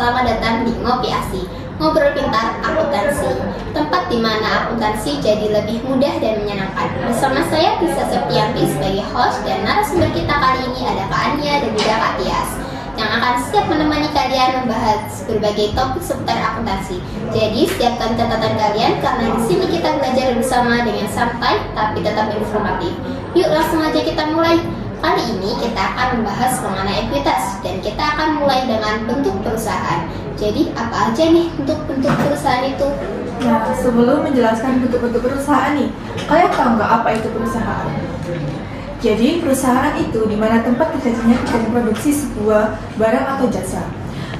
selamat datang di Ngopi Asik, Ngobrol Pintar Akuntansi. Tempat di mana akuntansi jadi lebih mudah dan menyenangkan. Bersama saya Tisa Septianti sebagai host, dan narasumber kita kali ini ada Kak Ania dan juga Kak Tias yang akan siap menemani kalian membahas berbagai topik seputar akuntansi. Jadi siapkan catatan kalian karena di sini kita belajar bersama dengan santai tapi tetap informatif. Yuk langsung aja kita mulai. Kali ini kita akan membahas mengenai ekuitas dan kita akan mulai dengan bentuk perusahaan. Jadi apa aja nih bentuk-bentuk perusahaan itu? Nah, sebelum menjelaskan bentuk-bentuk perusahaan nih, kalian tahu nggak apa itu perusahaan? Jadi perusahaan itu di mana tempat terjadinya kegiatan produksi sebuah barang atau jasa.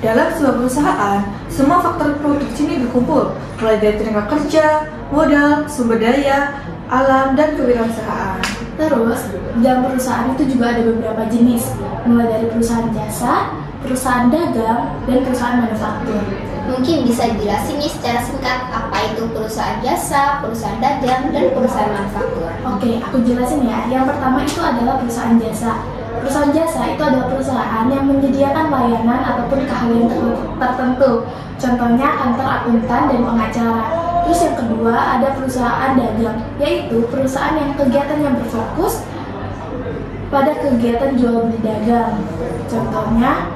Dalam sebuah perusahaan, semua faktor produksi ini berkumpul, mulai dari tenaga kerja, modal, sumber daya, alam, dan kewirausahaan. Terus, dalam perusahaan itu juga ada beberapa jenis, mulai dari perusahaan jasa, perusahaan dagang, dan perusahaan manufaktur. Mungkin bisa dijelasin nih secara singkat apa itu perusahaan jasa, perusahaan dagang, dan perusahaan manufaktur. Oke, aku jelasin ya. Yang pertama itu adalah perusahaan jasa. Perusahaan jasa itu adalah perusahaan yang menyediakan layanan ataupun keahlian tertentu. Contohnya kantor akuntan dan pengacara. Terus yang kedua ada perusahaan dagang, yaitu perusahaan yang kegiatannya berfokus pada kegiatan jual beli dagang. Contohnya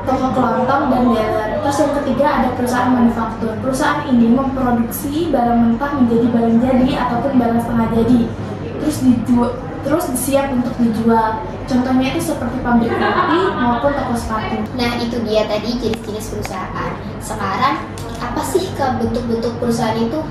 toko kelontong dan dealer. Terus yang ketiga ada perusahaan manufaktur. Perusahaan ini memproduksi barang mentah menjadi barang jadi ataupun barang setengah jadi. Terus siap untuk dijual. Contohnya itu seperti pabrik roti maupun toko sepatu. Nah itu dia tadi jenis-jenis perusahaan. Sekarang apa sih bentuk-bentuk perusahaan itu?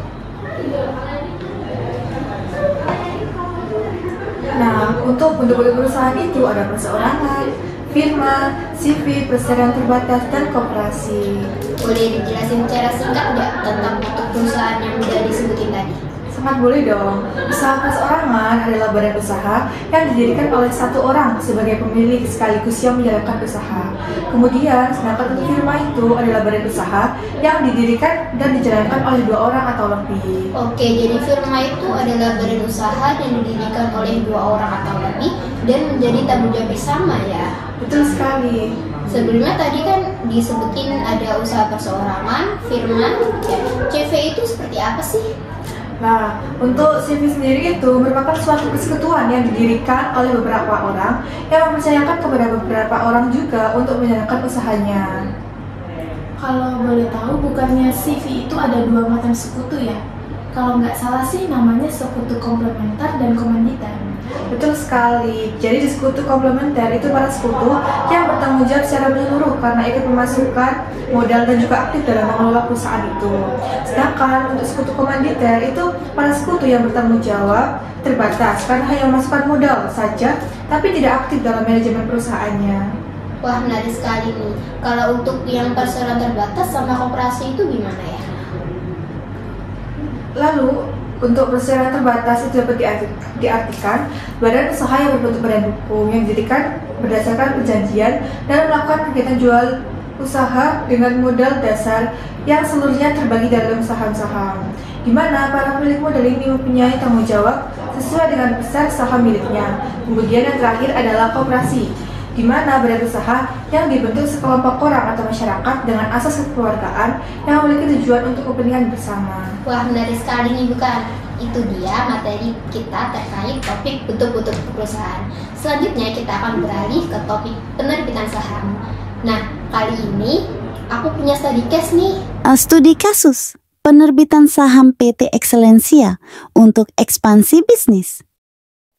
Nah, untuk bentuk-bentuk perusahaan itu ada perseorangan, firma, CV, perseroan terbatas, dan koperasi. Boleh dijelasin secara singkat nggak tentang bentuk perusahaan yang udah disebutin tadi? Sangat boleh dong. Usaha perseorangan adalah badan usaha yang didirikan oleh satu orang sebagai pemilik sekaligus yang menjalankan usaha. Kemudian, sedangkan untuk firma itu adalah badan usaha yang didirikan dan dijalankan oleh dua orang atau lebih. Oke, jadi firma itu adalah badan usaha yang didirikan oleh dua orang atau lebih dan menjadi tanggung jawab bersama ya. Betul sekali. Sebelumnya tadi kan disebutin ada usaha perseorangan, firma, ya. CV itu seperti apa sih? Nah, untuk CV sendiri itu merupakan suatu persekutuan yang didirikan oleh beberapa orang yang mempercayakan kepada beberapa orang juga untuk menjalankan usahanya. Kalau boleh tahu, bukannya CV itu ada dua macam sekutu ya? Kalau nggak salah sih namanya sekutu komplementer dan komanditer. Betul sekali. Jadi di sekutu komplementer itu para sekutu yang bertanggung jawab secara menyeluruh karena ikut memasukkan modal dan juga aktif dalam mengelola perusahaan itu. Sedangkan untuk sekutu komanditer itu para sekutu yang bertanggung jawab terbatas karena hanya memasukkan modal saja tapi tidak aktif dalam manajemen perusahaannya. Wah, menarik sekali nih. Kalau untuk yang perseroan terbatas sama koperasi itu gimana ya? Lalu, untuk perseroan terbatas itu dapat diartikan badan usaha yang berbentuk badan hukum yang didirikan berdasarkan perjanjian dan melakukan kegiatan jual usaha dengan modal dasar yang seluruhnya terbagi dalam saham-saham, di mana para pemilik modal ini mempunyai tanggung jawab sesuai dengan besar saham miliknya. Kemudian yang terakhir adalah koperasi, di mana badan usaha yang dibentuk sekelompok orang atau masyarakat dengan asas kekeluargaan yang memiliki tujuan untuk kepentingan bersama. Wah, menarik sekali nih bukan? Itu dia materi kita terkait topik bentuk-bentuk perusahaan. Selanjutnya kita akan beralih ke topik penerbitan saham. Nah, kali ini aku punya studi case nih. Studi kasus penerbitan saham PT Excellencia untuk ekspansi bisnis.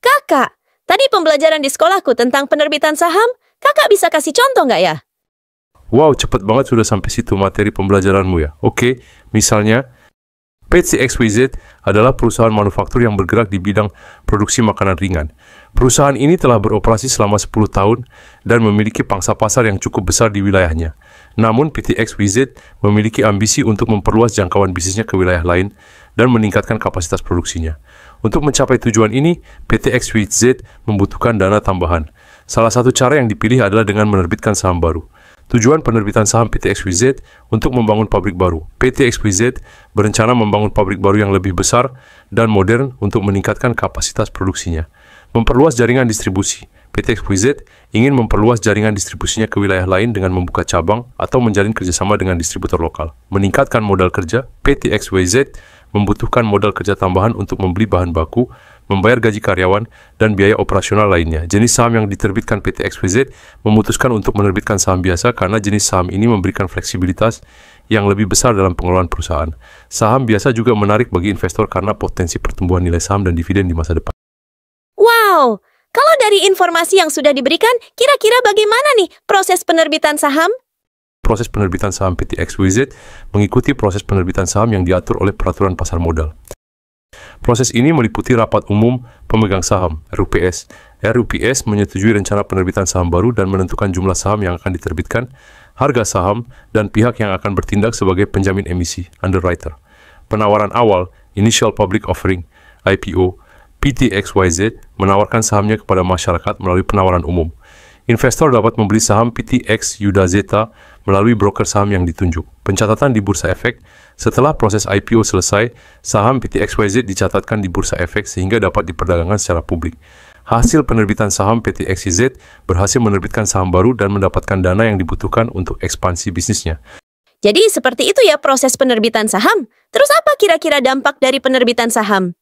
Kakak, tadi pembelajaran di sekolahku tentang penerbitan saham, kakak bisa kasih contoh nggak ya? Wow, cepet banget sudah sampai situ materi pembelajaranmu ya. Oke, misalnya PT XYZ adalah perusahaan manufaktur yang bergerak di bidang produksi makanan ringan. Perusahaan ini telah beroperasi selama 10 tahun dan memiliki pangsa pasar yang cukup besar di wilayahnya. Namun, PT XYZ memiliki ambisi untuk memperluas jangkauan bisnisnya ke wilayah lain dan meningkatkan kapasitas produksinya. Untuk mencapai tujuan ini, PT XYZ membutuhkan dana tambahan. Salah satu cara yang dipilih adalah dengan menerbitkan saham baru. Tujuan penerbitan saham PT XYZ untuk membangun pabrik baru. PT XYZ berencana membangun pabrik baru yang lebih besar dan modern untuk meningkatkan kapasitas produksinya. Memperluas jaringan distribusi. PT XYZ ingin memperluas jaringan distribusinya ke wilayah lain dengan membuka cabang atau menjalin kerjasama dengan distributor lokal. Meningkatkan modal kerja, PT XYZ membutuhkan modal kerja tambahan untuk membeli bahan baku, membayar gaji karyawan, dan biaya operasional lainnya. Jenis saham yang diterbitkan PT XYZ memutuskan untuk menerbitkan saham biasa karena jenis saham ini memberikan fleksibilitas yang lebih besar dalam pengelolaan perusahaan. Saham biasa juga menarik bagi investor karena potensi pertumbuhan nilai saham dan dividen di masa depan. Wow! Kalau dari informasi yang sudah diberikan, kira-kira bagaimana nih proses penerbitan saham? Proses penerbitan saham PT XYZ mengikuti proses penerbitan saham yang diatur oleh Peraturan Pasar Modal. Proses ini meliputi rapat umum pemegang saham, RUPS. RUPS menyetujui rencana penerbitan saham baru dan menentukan jumlah saham yang akan diterbitkan, harga saham, dan pihak yang akan bertindak sebagai penjamin emisi, underwriter. Penawaran awal, Initial Public Offering, IPO, PT XYZ menawarkan sahamnya kepada masyarakat melalui penawaran umum. Investor dapat membeli saham PT X Yuda Zeta melalui broker saham yang ditunjuk. Pencatatan di Bursa Efek, setelah proses IPO selesai, saham PT XYZ dicatatkan di Bursa Efek sehingga dapat diperdagangkan secara publik. Hasil penerbitan saham PT XYZ berhasil menerbitkan saham baru dan mendapatkan dana yang dibutuhkan untuk ekspansi bisnisnya. Jadi seperti itu ya proses penerbitan saham. Terus apa kira-kira dampak dari penerbitan saham?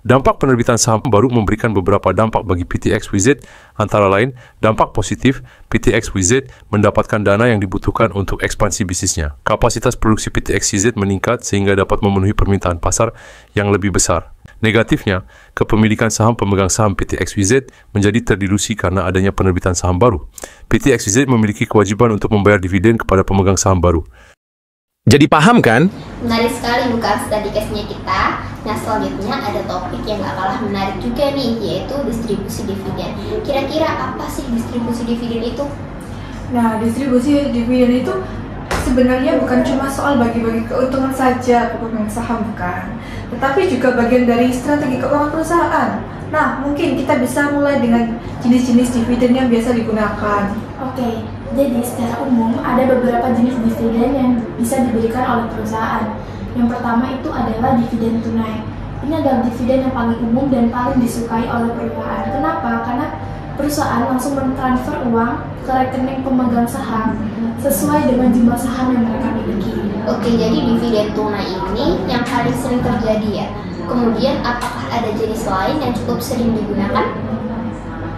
Dampak penerbitan saham baru memberikan beberapa dampak bagi PT XYZ, antara lain dampak positif, PT XYZ mendapatkan dana yang dibutuhkan untuk ekspansi bisnisnya. Kapasitas produksi PT XYZ meningkat sehingga dapat memenuhi permintaan pasar yang lebih besar. Negatifnya, kepemilikan saham pemegang saham PT XYZ menjadi terdilusi karena adanya penerbitan saham baru. PT XYZ memiliki kewajiban untuk membayar dividen kepada pemegang saham baru. Jadi paham kan? Menarik sekali bukan study case-nya kita. Nah, selanjutnya ada topik yang gak kalah menarik juga nih, yaitu distribusi dividen. Kira-kira apa sih distribusi dividen itu? Nah, distribusi dividen itu sebenarnya bukan cuma soal bagi-bagi keuntungan saja ke pemegang saham, bukan, tetapi juga bagian dari strategi keuangan perusahaan. Nah, mungkin kita bisa mulai dengan jenis-jenis dividen yang biasa digunakan. Oke, jadi secara umum ada beberapa jenis dividen yang bisa diberikan oleh perusahaan. Yang pertama itu adalah dividen tunai. Ini adalah dividen yang paling umum dan paling disukai oleh perusahaan. Kenapa? Karena perusahaan langsung mentransfer uang ke rekening pemegang saham sesuai dengan jumlah saham yang mereka miliki. Oke, jadi dividen tunai ini yang paling sering terjadi ya. Kemudian apakah ada jenis lain yang cukup sering digunakan?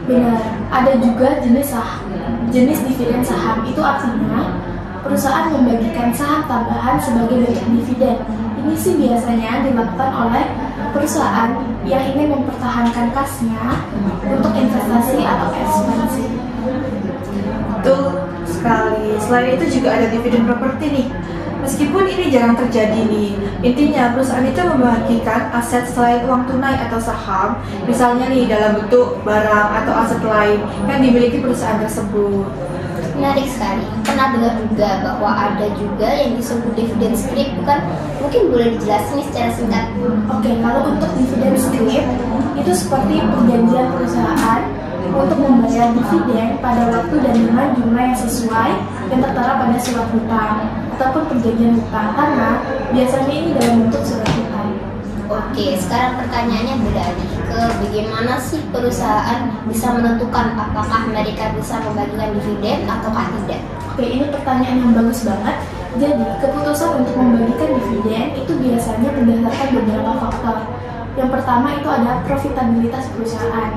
Benar, ada juga jenis dividen saham. Itu artinya perusahaan membagikan saham tambahan sebagai bentuk dividen. Ini sih biasanya dilakukan oleh perusahaan yang ingin mempertahankan kasnya untuk investasi atau ekspansi. Betul sekali. Selain itu juga ada dividen properti nih. Meskipun ini jarang terjadi nih, intinya perusahaan itu membagikan aset selain uang tunai atau saham, misalnya nih dalam bentuk barang atau aset lain yang dimiliki perusahaan tersebut. Menarik sekali. Pernah dengar juga bahwa ada juga yang disebut dividen scrip, bukan? Mungkin boleh dijelasin secara singkat. Oke, kalau untuk dividen scrip itu seperti perjanjian perusahaan untuk membayar dividen pada waktu dan dengan jumlah yang sesuai yang tertera pada surat hutang ataupun perjanjian hutang, karena biasanya ini dalam bentuk surat hutang. Oke, sekarang pertanyaannya beralih ke bagaimana sih perusahaan bisa menentukan apakah mereka bisa membagikan dividen ataukah tidak? Oke, ini pertanyaan yang bagus banget. Jadi, keputusan untuk membagikan dividen itu biasanya berdasarkan beberapa faktor. Yang pertama itu ada profitabilitas perusahaan.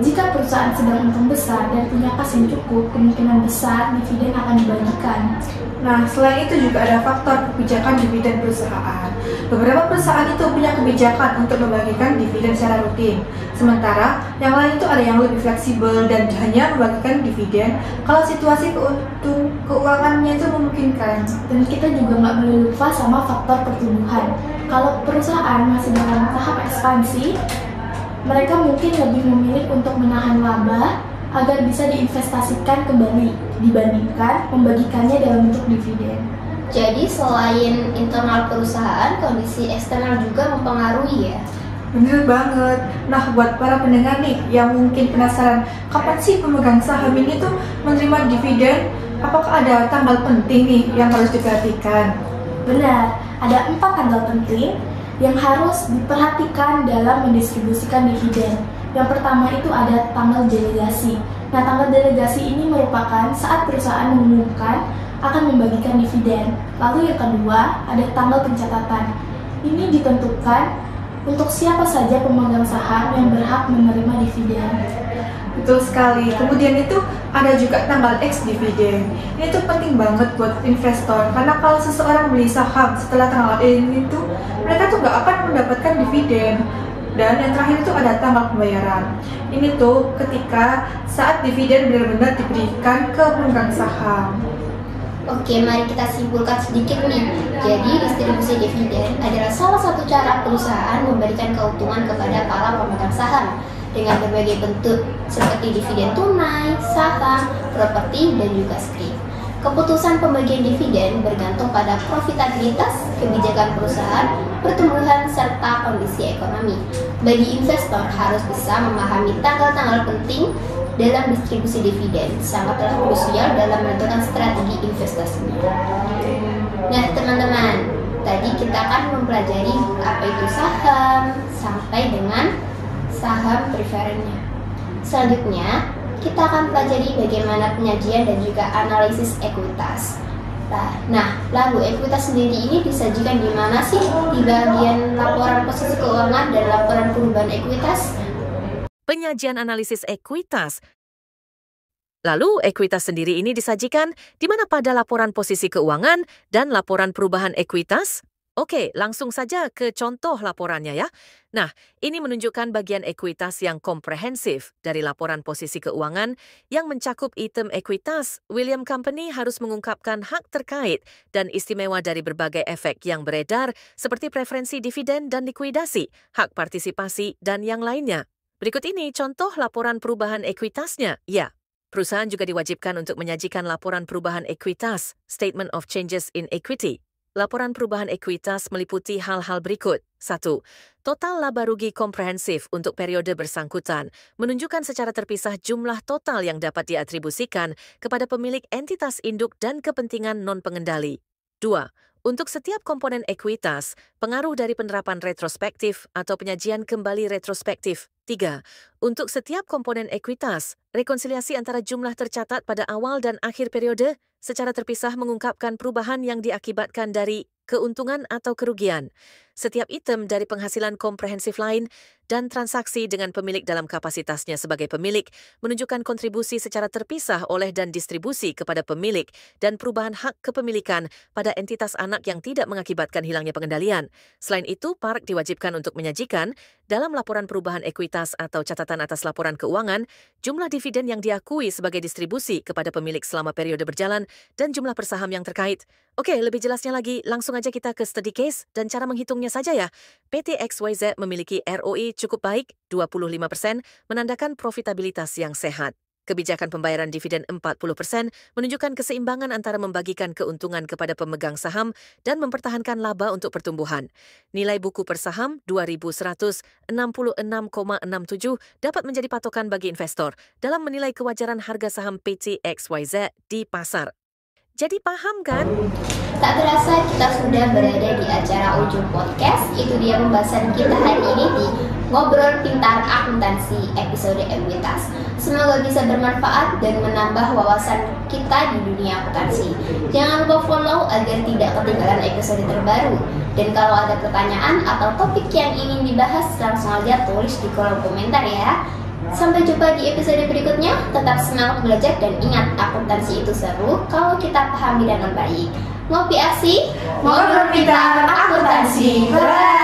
Jika perusahaan sedang untung besar dan punya kas yang cukup, kemungkinan besar dividen akan dibagikan. Nah, selain itu juga ada faktor kebijakan dividen perusahaan. Beberapa perusahaan itu punya kebijakan untuk membagikan dividen secara rutin. Sementara, yang lain itu ada yang lebih fleksibel dan hanya membagikan dividen kalau situasi keuangannya itu memungkinkan. Dan kita juga nggak boleh lupa sama faktor pertumbuhan. Kalau perusahaan masih dalam tahap ekspansi, mereka mungkin lebih memilih untuk menahan laba agar bisa diinvestasikan kembali dibandingkan membagikannya dalam bentuk dividen. Jadi selain internal perusahaan, kondisi eksternal juga mempengaruhi ya? Bener banget. Nah, buat para pendengar nih yang mungkin penasaran kapan sih pemegang saham ini tuh menerima dividen, apakah ada tanggal penting nih yang harus diperhatikan? Benar, ada 4 tanggal penting yang harus diperhatikan dalam mendistribusikan dividen. Yang pertama itu ada tanggal delegasi. Nah, tanggal delegasi ini merupakan saat perusahaan mengumumkan akan membagikan dividen. Lalu yang kedua, ada tanggal pencatatan. Ini ditentukan untuk siapa saja pemegang saham yang berhak menerima dividen. Betul sekali. Kemudian itu ada juga tanggal ex dividen. Ini tuh penting banget buat investor karena kalau seseorang beli saham setelah tanggal ini tuh mereka tuh nggak akan mendapatkan dividen. Dan yang terakhir itu ada tanggal pembayaran. Ini tuh ketika saat dividen benar-benar diberikan ke pemegang saham. Oke, mari kita simpulkan sedikit nih. Jadi, distribusi dividen adalah salah satu cara perusahaan memberikan keuntungan kepada para pemegang saham dengan berbagai bentuk seperti dividen tunai, saham, properti, dan juga scrip. Keputusan pembagian dividen bergantung pada profitabilitas, kebijakan perusahaan, pertumbuhan, serta kondisi ekonomi. Bagi investor harus bisa memahami tanggal-tanggal penting dalam distribusi dividen, sangatlah krusial dalam menentukan strategi investasinya. Nah teman-teman, tadi kita akan mempelajari apa itu saham sampai dengan saham preferennya. Selanjutnya, kita akan pelajari bagaimana penyajian dan juga analisis ekuitas. Nah, lalu ekuitas sendiri ini disajikan di mana sih? Di bagian laporan posisi keuangan dan laporan perubahan ekuitas. Penyajian analisis ekuitas. Lalu, ekuitas sendiri ini disajikan di mana pada laporan posisi keuangan dan laporan perubahan ekuitas? Oke, langsung saja ke contoh laporannya ya. Nah, ini menunjukkan bagian ekuitas yang komprehensif dari laporan posisi keuangan yang mencakup item ekuitas. William Company harus mengungkapkan hak terkait dan istimewa dari berbagai efek yang beredar seperti preferensi dividen dan likuidasi, hak partisipasi, dan yang lainnya. Berikut ini contoh laporan perubahan ekuitasnya. Ya, perusahaan juga diwajibkan untuk menyajikan laporan perubahan ekuitas, Statement of Changes in Equity. Laporan perubahan ekuitas meliputi hal-hal berikut. 1. Total laba rugi komprehensif untuk periode bersangkutan menunjukkan secara terpisah jumlah total yang dapat diatribusikan kepada pemilik entitas induk dan kepentingan non-pengendali. 2. Untuk setiap komponen ekuitas, pengaruh dari penerapan retrospektif atau penyajian kembali retrospektif. 3. Untuk setiap komponen ekuitas, rekonsiliasi antara jumlah tercatat pada awal dan akhir periode secara terpisah mengungkapkan perubahan yang diakibatkan dari keuntungan atau kerugian, setiap item dari penghasilan komprehensif lain, dan transaksi dengan pemilik dalam kapasitasnya sebagai pemilik menunjukkan kontribusi secara terpisah oleh dan distribusi kepada pemilik dan perubahan hak kepemilikan pada entitas anak yang tidak mengakibatkan hilangnya pengendalian. Selain itu, PARC diwajibkan untuk menyajikan dalam laporan perubahan ekuitas atau catatan atas laporan keuangan, jumlah dividen yang diakui sebagai distribusi kepada pemilik selama periode berjalan dan jumlah persaham yang terkait. Oke, lebih jelasnya lagi, langsung aja kita ke study case dan cara menghitungnya saja ya. PT XYZ memiliki ROE cukup baik, 25%, menandakan profitabilitas yang sehat. Kebijakan pembayaran dividen 40% menunjukkan keseimbangan antara membagikan keuntungan kepada pemegang saham dan mempertahankan laba untuk pertumbuhan. Nilai buku per saham 2.166,67 dapat menjadi patokan bagi investor dalam menilai kewajaran harga saham PT XYZ di pasar. Jadi paham kan? Tak terasa kita sudah berada di acara ujung podcast. Itu dia pembahasan kita hari ini di Ngobrol Pintar Akuntansi episode ekuitas. Semoga bisa bermanfaat dan menambah wawasan kita di dunia akuntansi. Jangan lupa follow agar tidak ketinggalan episode terbaru. Dan kalau ada pertanyaan atau topik yang ingin dibahas, langsung aja tulis di kolom komentar ya. Sampai jumpa di episode berikutnya. Tetap semangat belajar dan ingat, akuntansi itu seru kalau kita pahami dengan baik. Ngopi asik, ngobrol pintar akuntansi. Bye.